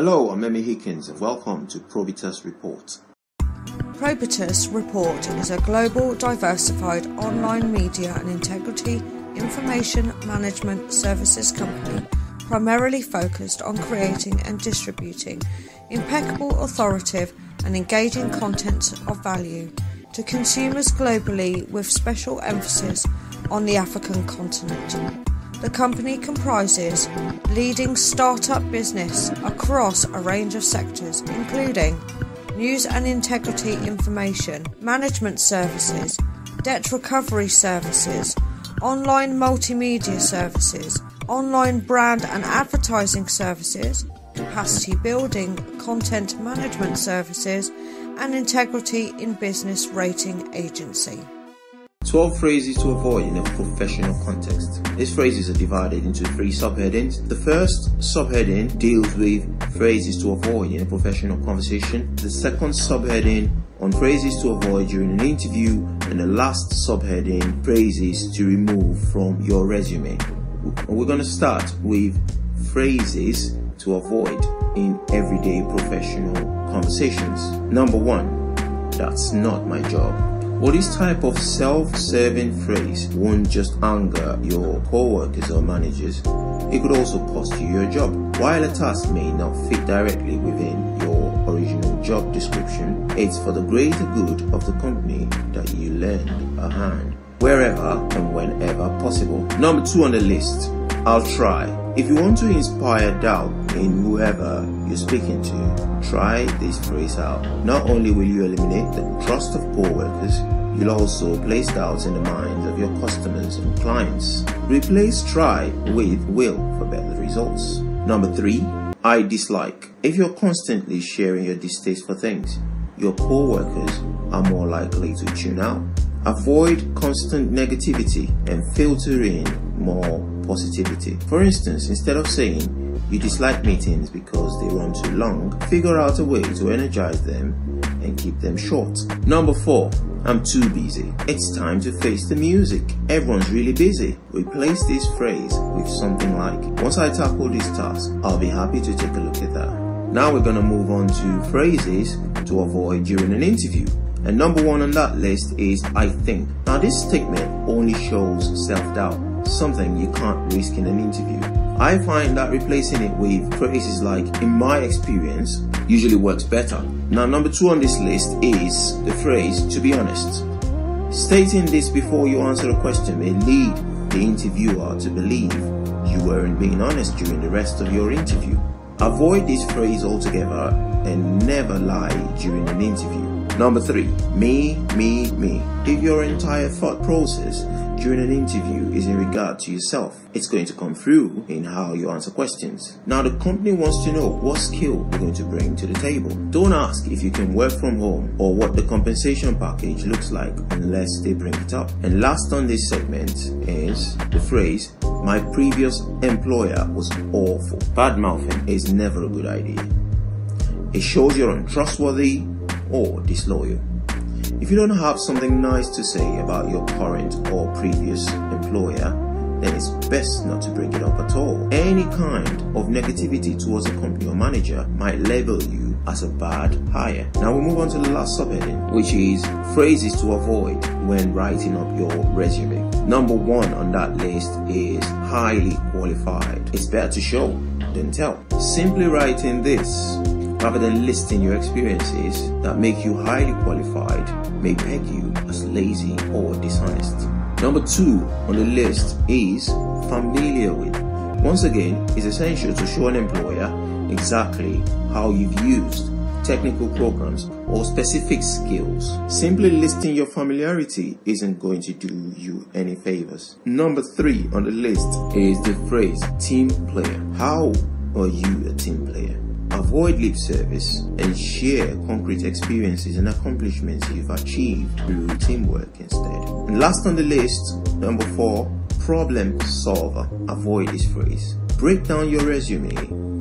Hello, I'm Emmy Hikins and welcome to Probitas Report. Probitas Report is a global, diversified online media and integrity information management services company primarily focused on creating and distributing impeccable, authoritative and engaging content of value to consumers globally, with special emphasis on the African continent. The company comprises leading startup business across a range of sectors, including news and integrity information, management services, debt recovery services, online multimedia services, online brand and advertising services, capacity building, content management services, and integrity in business rating agency. 12 phrases to avoid in a professional context. These phrases are divided into 3 subheadings. The first subheading deals with phrases to avoid in a professional conversation. The second subheading on phrases to avoid during an interview. And the last subheading, phrases to remove from your resume. We're going to start with phrases to avoid in everyday professional conversations. Number 1, that's not my job. Well, this type of self-serving phrase won't just anger your co-workers or managers, it could also cost you your job. While a task may not fit directly within your original job description, it's for the greater good of the company that you lend a hand, wherever and whenever possible. Number 2 on the list, I'll try. If you want to inspire doubt in whoever you're speaking to, try this phrase out. Not only will you eliminate the trust of co-workers, you'll also place doubts in the minds of your customers and clients. Replace try with will for better results. Number 3, I dislike. If you're constantly sharing your distaste for things, your co-workers are more likely to tune out. Avoid constant negativity and filter in more positivity. For instance, instead of saying you dislike meetings because they run too long, figure out a way to energize them and keep them short. Number 4, I'm too busy. It's time to face the music. Everyone's really busy. Replace this phrase with something like, once I tackle this task, I'll be happy to take a look at that. Now we're going to move on to phrases to avoid during an interview. And number 1 on that list is I think. Now this statement only shows self-doubt, something you can't risk in an interview. I find that replacing it with phrases like in my experience usually works better. Now number 2 on this list is the phrase to be honest. Stating this before you answer a question may lead the interviewer to believe you weren't being honest during the rest of your interview. Avoid this phrase altogether and never lie during an interview. Number 3, me. If your entire thought process during an interview is in regard to yourself, it's going to come through in how you answer questions. Now the company wants to know what skill you're going to bring to the table. Don't ask if you can work from home or what the compensation package looks like unless they bring it up. And last on this segment is the phrase, my previous employer was awful. Bad mouthing is never a good idea. It shows you're untrustworthy or disloyal. If you don't have something nice to say about your current or previous employer, then it's best not to bring it up at all. Any kind of negativity towards a company or manager might label you as a bad hire. Now we move on to the last subheading, which is phrases to avoid when writing up your resume. Number 1 on that list is highly qualified. It's better to show than tell. Simply writing this rather than listing your experiences that make you highly qualified may peg you as lazy or dishonest. Number 2 on the list is familiar with. Once again, it's essential to show an employer exactly how you've used technical programs or specific skills. Simply listing your familiarity isn't going to do you any favors. Number 3 on the list is the phrase team player. How are you a team player? Avoid lip service and share concrete experiences and accomplishments you've achieved through teamwork instead. And last on the list, number 4, problem solver. Avoid this phrase. Break down your resume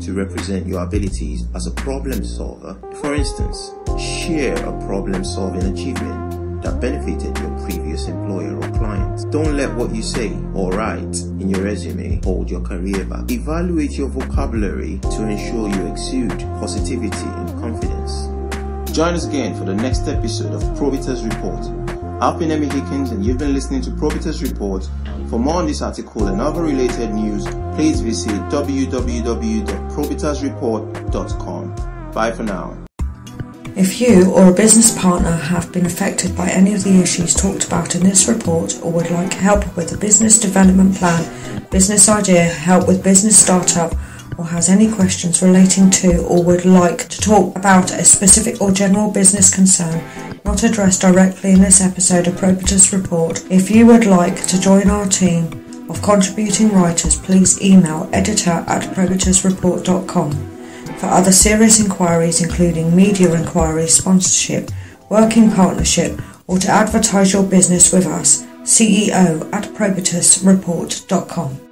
to represent your abilities as a problem solver. For instance, share a problem solving achievement that benefited your previous employer or client. Don't let what you say or write in your resume hold your career back. Evaluate your vocabulary to ensure you exude positivity and confidence. Join us again for the next episode of Probitas Report. I've been Emmy Hikins and you've been listening to Probitas Report. For more on this article and other related news, please visit www.probitasreport.com. Bye for now. If you or a business partner have been affected by any of the issues talked about in this report or would like help with a business development plan, business idea, help with business startup, or has any questions relating to or would like to talk about a specific or general business concern not addressed directly in this episode of Probitas Report, if you would like to join our team of contributing writers, please email editor@probitasreport.com. For other serious inquiries including media inquiries, sponsorship, working partnership, or to advertise your business with us, CEO@probitasreport.com.